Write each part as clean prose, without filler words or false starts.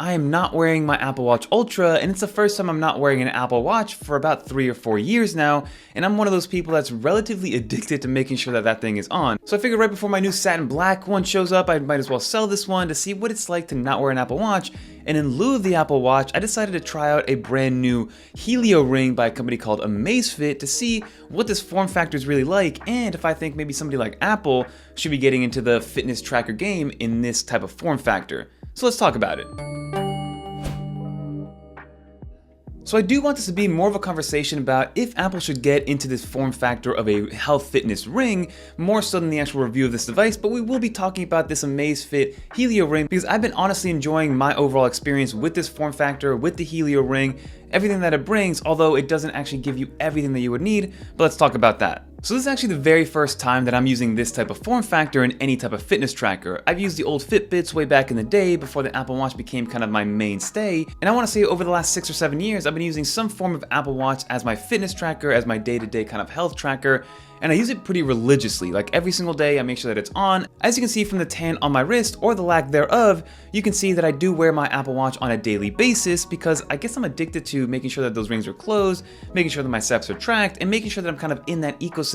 I am not wearing my Apple Watch Ultra, and it's the first time I'm not wearing an Apple Watch for about 3 or 4 years now, and I'm one of those people that's relatively addicted to making sure that that thing is on. So I figured right before my new satin black one shows up, I might as well sell this one to see what it's like to not wear an Apple Watch. And in lieu of the Apple Watch, I decided to try out a brand new Helio Ring by a company called Amazfit to see what this form factor is really like, and if I think maybe somebody like Apple should be getting into the fitness tracker game in this type of form factor. So let's talk about it. So I do want this to be more of a conversation about if Apple should get into this form factor of a health fitness ring, more so than the actual review of this device, but we will be talking about this Amazfit Helio Ring because I've been honestly enjoying my overall experience with this form factor, with the Helio Ring, everything that it brings, although it doesn't actually give you everything that you would need, but let's talk about that. So this is actually the very first time that I'm using this type of form factor in any type of fitness tracker. I've used the old Fitbits way back in the day before the Apple Watch became kind of my mainstay, and I want to say over the last 6 or 7 years I've been using some form of Apple Watch as my fitness tracker, as my day-to-day kind of health tracker, and I use it pretty religiously. Like every single day I make sure that it's on. As you can see from the tan on my wrist, or the lack thereof, you can see that I do wear my Apple Watch on a daily basis because I guess I'm addicted to making sure that those rings are closed, making sure that my steps are tracked, and making sure that I'm kind of in that ecosystem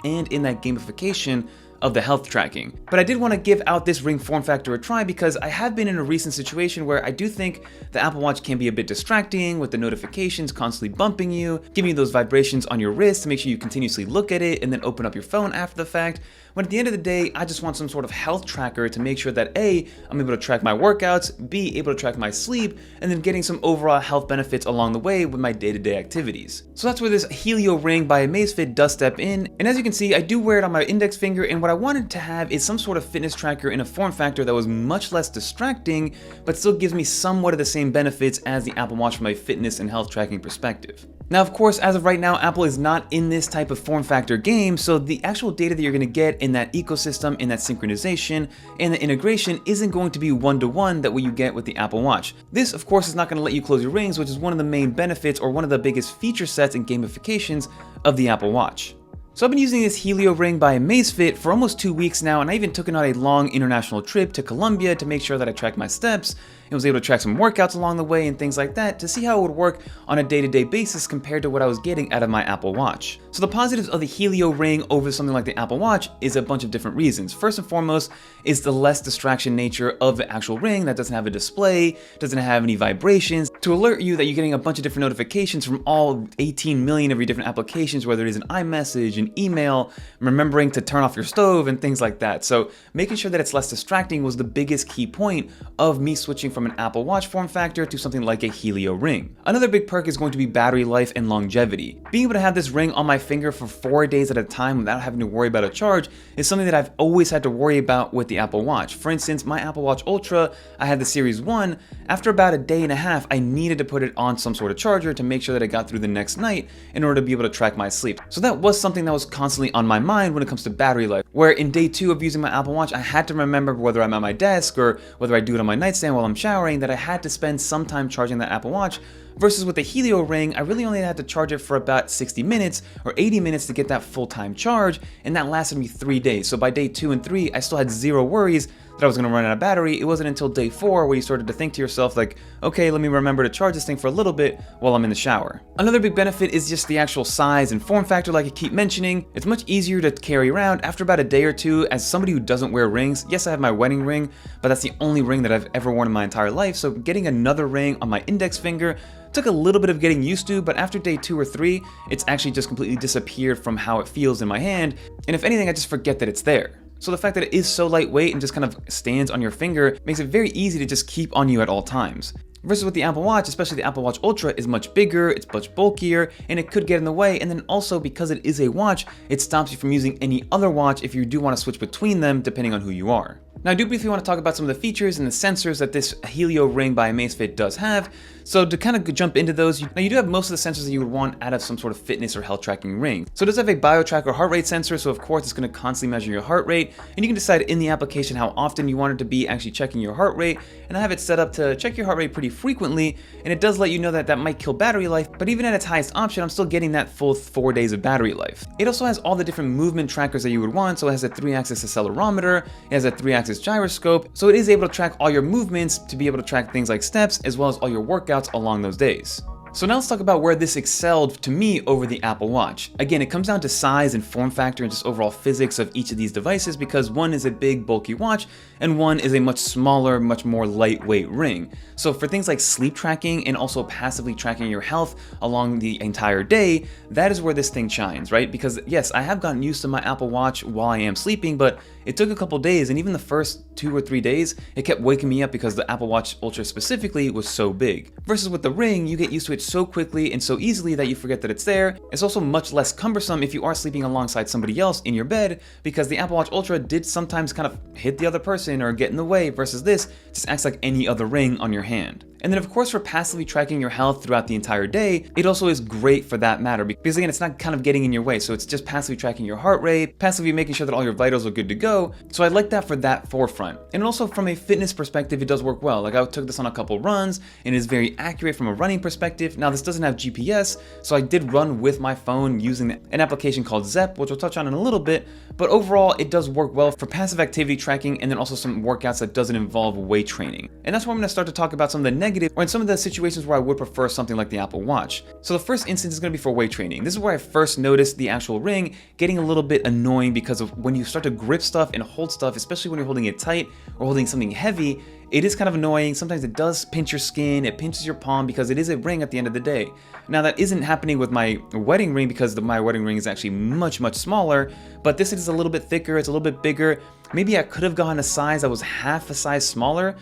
and in that gamification of the health tracking. But I did want to give out this ring form factor a try because I have been in a recent situation where I do think the Apple Watch can be a bit distracting with the notifications constantly bumping you, giving you those vibrations on your wrist to make sure you continuously look at it and then open up your phone after the fact. When at the end of the day, I just want some sort of health tracker to make sure that A, I'm able to track my workouts, B, able to track my sleep, and then getting some overall health benefits along the way with my day-to-day activities. So that's where this Helio Ring by Amazfit does step in, and as you can see, I do wear it on my index finger, and what I wanted to have is some sort of fitness tracker in a form factor that was much less distracting, but still gives me somewhat of the same benefits as the Apple Watch from a fitness and health tracking perspective. Now, of course, as of right now, Apple is not in this type of form factor game, so the actual data that you're going to get in that ecosystem, in that synchronization, and the integration isn't going to be one-to-one that what you get with the Apple Watch. This, of course, is not going to let you close your rings, which is one of the main benefits or one of the biggest feature sets and gamifications of the Apple Watch. So I've been using this Helio Ring by Amazfit for almost 2 weeks now, and I even took it on a long international trip to Colombia to make sure that I tracked my steps and was able to track some workouts along the way and things like that to see how it would work on a day-to-day basis compared to what I was getting out of my Apple Watch. So the positives of the Helio Ring over something like the Apple Watch is a bunch of different reasons. First and foremost is the less distraction nature of the actual ring that doesn't have a display, doesn't have any vibrations to alert you that you're getting a bunch of different notifications from all 18 million of your different applications, whether it is an iMessage, an email, remembering to turn off your stove and things like that. So making sure that it's less distracting was the biggest key point of me switching from an Apple Watch form factor to something like a Helio Ring. Another big perk is going to be battery life and longevity. Being able to have this ring on my finger for 4 days at a time without having to worry about a charge is something that I've always had to worry about with the Apple Watch. For instance, my Apple Watch Ultra, I had the Series 1, after about a day and a half, I needed to put it on some sort of charger to make sure that I got through the next night in order to be able to track my sleep. So that was something that was constantly on my mind when it comes to battery life, where in day 2 of using my Apple Watch, I had to remember whether I'm at my desk or whether I do it on my nightstand while I'm showering that I had to spend some time charging the Apple Watch. Versus with the Helio Ring, I really only had to charge it for about 60 minutes or 80 minutes to get that full-time charge, and that lasted me 3 days. So by day 2 and 3, I still had zero worries that I was going to run out of battery. It wasn't until day 4 where you started to think to yourself like, okay, let me remember to charge this thing for a little bit while I'm in the shower. Another big benefit is just the actual size and form factor like I keep mentioning. It's much easier to carry around after about a day or two. As somebody who doesn't wear rings, yes, I have my wedding ring, but that's the only ring that I've ever worn in my entire life. So getting another ring on my index finger took a little bit of getting used to, but after day 2 or 3, it's actually just completely disappeared from how it feels in my hand. And if anything, I just forget that it's there. So the fact that it is so lightweight and just kind of stands on your finger makes it very easy to just keep on you at all times. Versus with the Apple Watch, especially the Apple Watch Ultra, is much bigger, it's much bulkier, and it could get in the way. And then also because it is a watch, it stops you from using any other watch if you do want to switch between them depending on who you are. Now I do briefly want to talk about some of the features and the sensors that this Helio Ring by Amazfit does have. So to kind of jump into those, now you do have most of the sensors that you would want out of some sort of fitness or health tracking ring. So it does have a BioTracker heart rate sensor, so of course it's going to constantly measure your heart rate, and you can decide in the application how often you want it to be actually checking your heart rate, and I have it set up to check your heart rate pretty frequently, and it does let you know that that might kill battery life, but even at its highest option, I'm still getting that full 4 days of battery life. It also has all the different movement trackers that you would want, so it has a 3-axis accelerometer, it has a 3-axis this gyroscope, so it is able to track all your movements to be able to track things like steps as well as all your workouts along those days. So now let's talk about where this excelled to me over the Apple Watch. Again, it comes down to size and form factor and just overall physics of each of these devices, because one is a big bulky watch and one is a much smaller, much more lightweight ring. So for things like sleep tracking and also passively tracking your health along the entire day, that is where this thing shines, right? Because yes, I have gotten used to my Apple Watch while I am sleeping, but it took a couple days, and even the first 2 or 3 days, it kept waking me up because the Apple Watch Ultra specifically was so big. Versus with the Ring, you get used to it so quickly and so easily that you forget that it's there. It's also much less cumbersome if you are sleeping alongside somebody else in your bed, because the Apple Watch Ultra did sometimes kind of hit the other person or get in the way, versus this just acts like any other ring on your hand. And then of course, for passively tracking your health throughout the entire day, it also is great for that matter, because again, it's not kind of getting in your way. So it's just passively tracking your heart rate, passively making sure that all your vitals are good to go. So I like that for that forefront. And also from a fitness perspective, it does work well. Like I took this on a couple runs and it is very accurate from a running perspective. Now this doesn't have GPS, so I did run with my phone using an application called Zepp, which we'll touch on in a little bit. But overall, it does work well for passive activity tracking and then also some workouts that doesn't involve weight training. And that's where I'm gonna start to talk about some of the negative, or in some of the situations where I would prefer something like the Apple Watch. So the first instance is gonna be for weight training. This is where I first noticed the actual Ring getting a little bit annoying, because of when you start to grip stuff and hold stuff, especially when you're holding it tight or holding something heavy, it is kind of annoying. Sometimes it does pinch your skin, it pinches your palm, because it is a ring at the end of the day. Now that isn't happening with my wedding ring, because my wedding ring is actually much smaller, but this is a little bit thicker, it's a little bit bigger. Maybe I could have gone a size that was half a size smaller,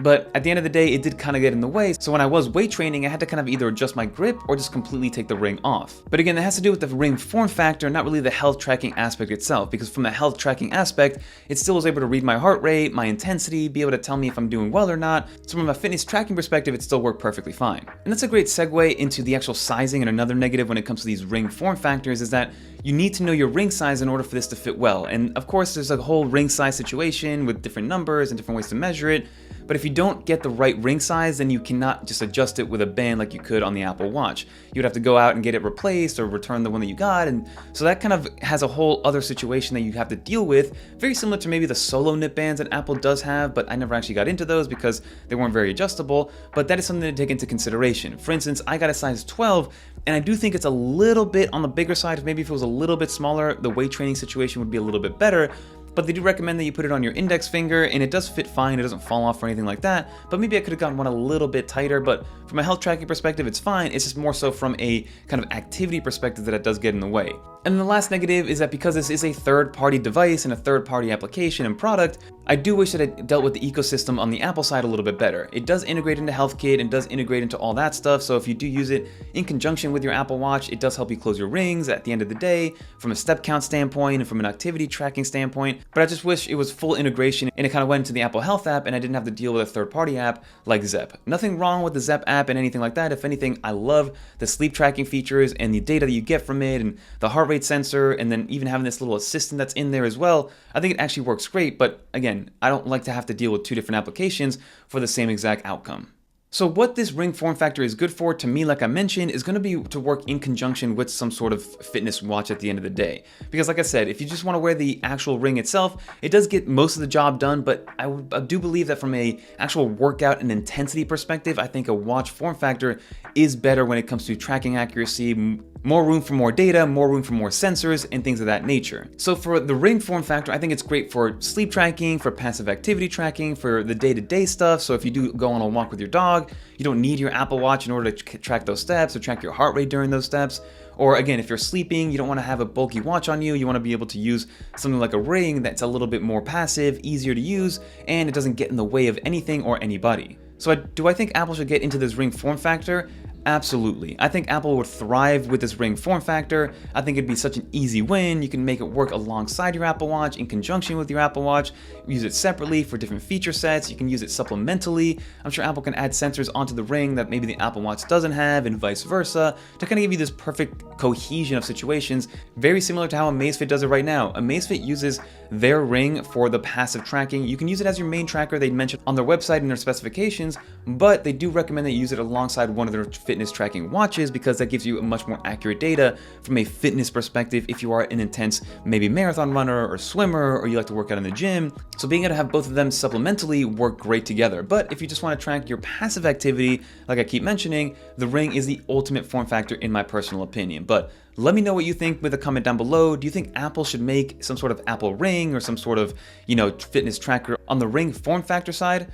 but at the end of the day, it did kind of get in the way. So when I was weight training, I had to kind of either adjust my grip or just completely take the Ring off. But again, that has to do with the Ring form factor, not really the health tracking aspect itself, because from the health tracking aspect, it still was able to read my heart rate, my intensity, be able to tell me if I'm doing well or not. So from a fitness tracking perspective, it still worked perfectly fine. And that's a great segue into the actual sizing. And another negative when it comes to these Ring form factors is that you need to know your ring size in order for this to fit well. And of course, there's a whole ring size situation with different numbers and different ways to measure it. But if you don't get the right ring size, then you cannot just adjust it with a band like you could on the Apple Watch. You would have to go out and get it replaced or return the one that you got. And so that kind of has a whole other situation that you have to deal with, very similar to maybe the solo nip bands that Apple does have, but I never actually got into those because they weren't very adjustable. But that is something to take into consideration. For instance, I got a size 12, and I do think it's a little bit on the bigger side. Maybe if it was a little bit smaller, the weight training situation would be a little bit better. But they do recommend that you put it on your index finger, and it does fit fine, it doesn't fall off or anything like that. But maybe I could have gotten one a little bit tighter, but from a health tracking perspective, it's fine. It's just more so from a kind of activity perspective that it does get in the way. And the last negative is that because this is a third-party device and a third-party application and product, I do wish that it dealt with the ecosystem on the Apple side a little bit better. It does integrate into HealthKit and does integrate into all that stuff, so if you do use it in conjunction with your Apple Watch, it does help you close your rings at the end of the day from a step count standpoint and from an activity tracking standpoint. But I just wish it was full integration and it kind of went into the Apple Health app and I didn't have to deal with a third-party app like Zepp. Nothing wrong with the Zepp app and anything like that. If anything, I love the sleep tracking features and the data that you get from it and the heart rate sensor, and then even having this little assistant that's in there as well. I think it actually works great, but again, I don't like to have to deal with two different applications for the same exact outcome. So what this Ring form factor is good for, to me, like I mentioned, is going to be to work in conjunction with some sort of fitness watch at the end of the day. Because like I said, if you just want to wear the actual Ring itself, it does get most of the job done, but I do believe that from a actual workout and intensity perspective, I think a watch form factor is better when it comes to tracking accuracy, more room for more data, more room for more sensors, and things of that nature. So for the Ring form factor, I think it's great for sleep tracking, for passive activity tracking, for the day-to-day stuff. So if you do go on a walk with your dog, you don't need your Apple Watch in order to track those steps or track your heart rate during those steps. Or again, if you're sleeping, you don't want to have a bulky watch on you, you want to be able to use something like a Ring that's a little bit more passive, easier to use, and it doesn't get in the way of anything or anybody. So do I think Apple should get into this Ring form factor? Absolutely. I think Apple would thrive with this Ring form factor. I think it'd be such an easy win. You can make it work alongside your Apple Watch, in conjunction with your Apple Watch, use it separately for different feature sets. You can use it supplementally. I'm sure Apple can add sensors onto the Ring that maybe the Apple Watch doesn't have, and vice versa, to kind of give you this perfect cohesion of situations, very similar to how Amazfit does it right now. Amazfit uses their Ring for the passive tracking. You can use it as your main tracker, they mentioned on their website and their specifications, but they do recommend that you use it alongside one of their fitness tracking watches because that gives you much more accurate data from a fitness perspective if you are an intense maybe marathon runner or swimmer, or you like to work out in the gym. So being able to have both of them supplementally work great together. But if you just want to track your passive activity, like I keep mentioning, the Ring is the ultimate form factor in my personal opinion. But let me know what you think with a comment down below. Do you think Apple should make some sort of Apple Ring or some sort of, fitness tracker on the Ring form factor side?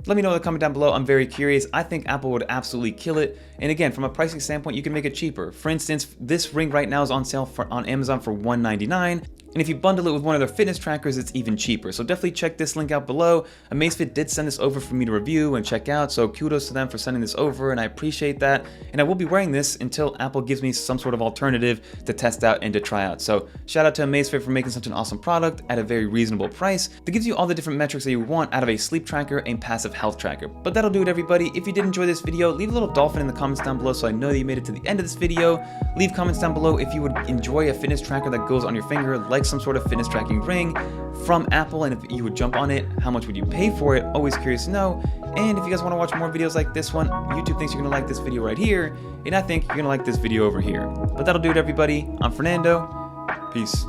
Let me know in the comment down below. I'm very curious. I think Apple would absolutely kill it. And again, from a pricing standpoint, you can make it cheaper. For instance, this Ring right now is on sale on Amazon for $199. And if you bundle it with one of their fitness trackers, it's even cheaper. So definitely check this link out below. Amazfit did send this over for me to review and check out. So kudos to them for sending this over, and I appreciate that. And I will be wearing this until Apple gives me some sort of alternative to test out and to try out. So shout out to Amazfit for making such an awesome product at a very reasonable price that gives you all the different metrics that you want out of a sleep tracker and passive health tracker. But that'll do it, everybody. If you did enjoy this video, leave a little dolphin in the comments down below so I know that you made it to the end of this video. Leave comments down below if you would enjoy a fitness tracker that goes on your finger, like some sort of fitness tracking ring from Apple, and if you would jump on it, how much would you pay for it? Always curious to know. And if you guys want to watch more videos like this one, YouTube thinks you're gonna like this video right here, and I think you're gonna like this video over here. But that'll do it, everybody. I'm Fernando. Peace.